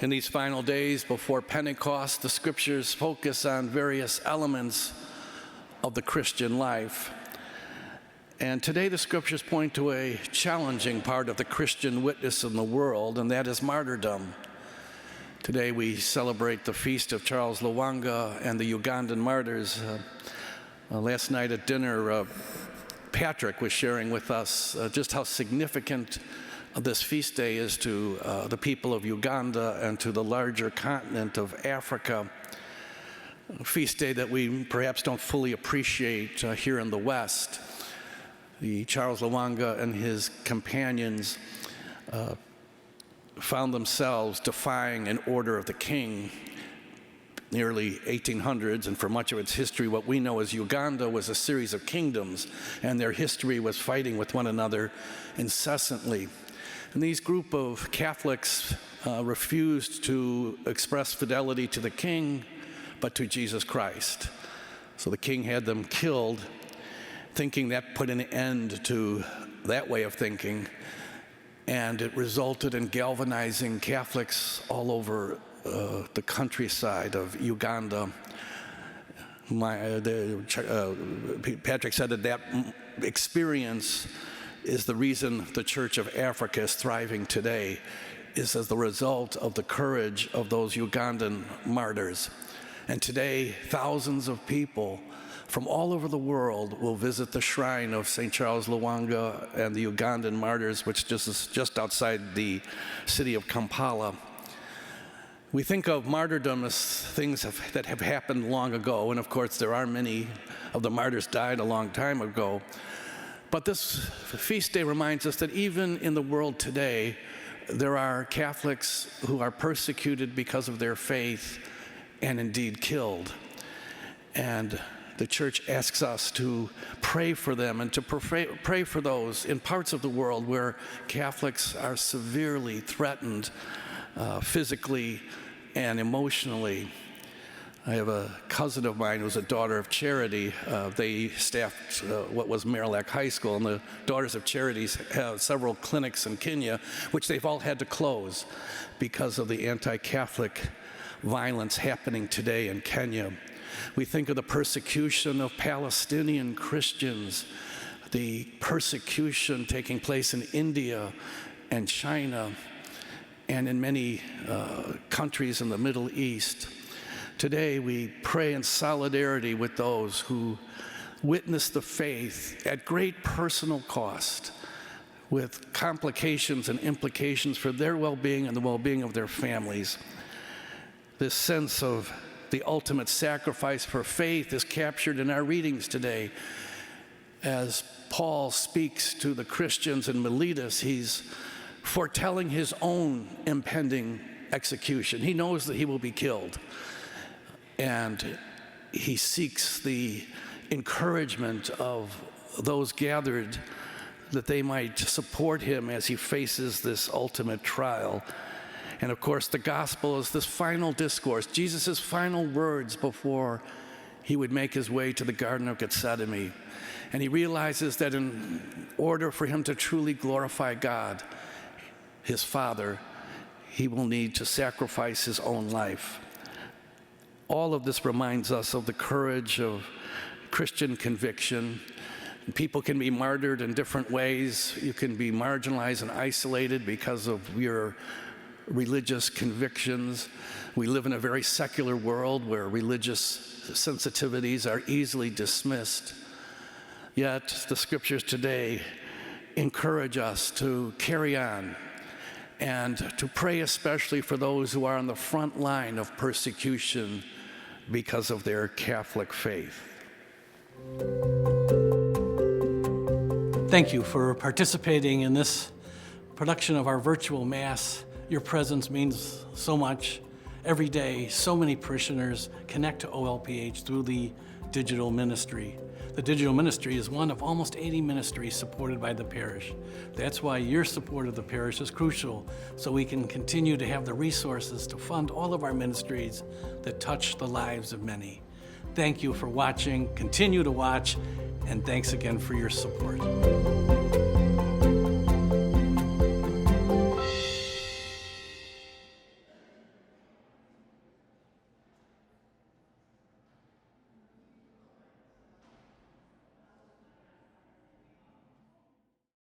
In these final days before Pentecost, the scriptures focus on various elements of the Christian life. And today the scriptures point to a challenging part of the Christian witness in the world, and that is martyrdom. Today we celebrate the feast of Charles Lwanga and the Ugandan martyrs. Last night at dinner, Patrick was sharing with us just how significant this feast day is to the people of Uganda and to the larger continent of Africa. A feast day that we perhaps don't fully appreciate here in the West. The Charles Lwanga and his companions found themselves defying an order of the king in the early 1800s, and for much of its history, what we know as Uganda was a series of kingdoms, and their history was fighting with one another incessantly. And these group of Catholics refused to express fidelity to the king, but to Jesus Christ. So the king had them killed, thinking that put an end to that way of thinking, and it resulted in galvanizing Catholics all over the countryside of Uganda. Patrick said that experience is the reason the Church of Africa is thriving today, is as the result of the courage of those Ugandan martyrs. And today, thousands of people from all over the world will visit the shrine of St. Charles Lwanga and the Ugandan martyrs, which is just outside the city of Kampala. We think of martyrdom as things that have happened long ago, and of course there are many of the martyrs died a long time ago. But this feast day reminds us that even in the world today, there are Catholics who are persecuted because of their faith and indeed killed. And the church asks us to pray for them and to pray for those in parts of the world where Catholics are severely threatened physically and emotionally. I have a cousin of mine who's a daughter of charity. They staffed what was Marillac High School, and the Daughters of Charities have several clinics in Kenya, which they've all had to close because of the anti-Catholic violence happening today in Kenya. We think of the persecution of Palestinian Christians, the persecution taking place in India and China, and in many countries in the Middle East. Today we pray in solidarity with those who witness the faith at great personal cost, with complications and implications for their well-being and the well-being of their families. This sense of the ultimate sacrifice for faith is captured in our readings today. As Paul speaks to the Christians in Miletus, he's foretelling his own impending execution. He knows that he will be killed, and he seeks the encouragement of those gathered that they might support him as he faces this ultimate trial. And of course, the gospel is this final discourse, Jesus' final words before he would make his way to the Garden of Gethsemane. And he realizes that in order for him to truly glorify God, his Father, he will need to sacrifice his own life. All of this reminds us of the courage of Christian conviction. People can be martyred in different ways. You can be marginalized and isolated because of your religious convictions. We live in a very secular world where religious sensitivities are easily dismissed. Yet the scriptures today encourage us to carry on and to pray especially for those who are on the front line of persecution because of their Catholic faith. Thank you for participating in this production of our virtual Mass. Your presence means so much. Every day, so many parishioners connect to OLPH through the digital ministry. The digital ministry is one of almost 80 ministries supported by the parish. That's why your support of the parish is crucial, so we can continue to have the resources to fund all of our ministries that touch the lives of many. Thank you for watching, continue to watch, and thanks again for your support.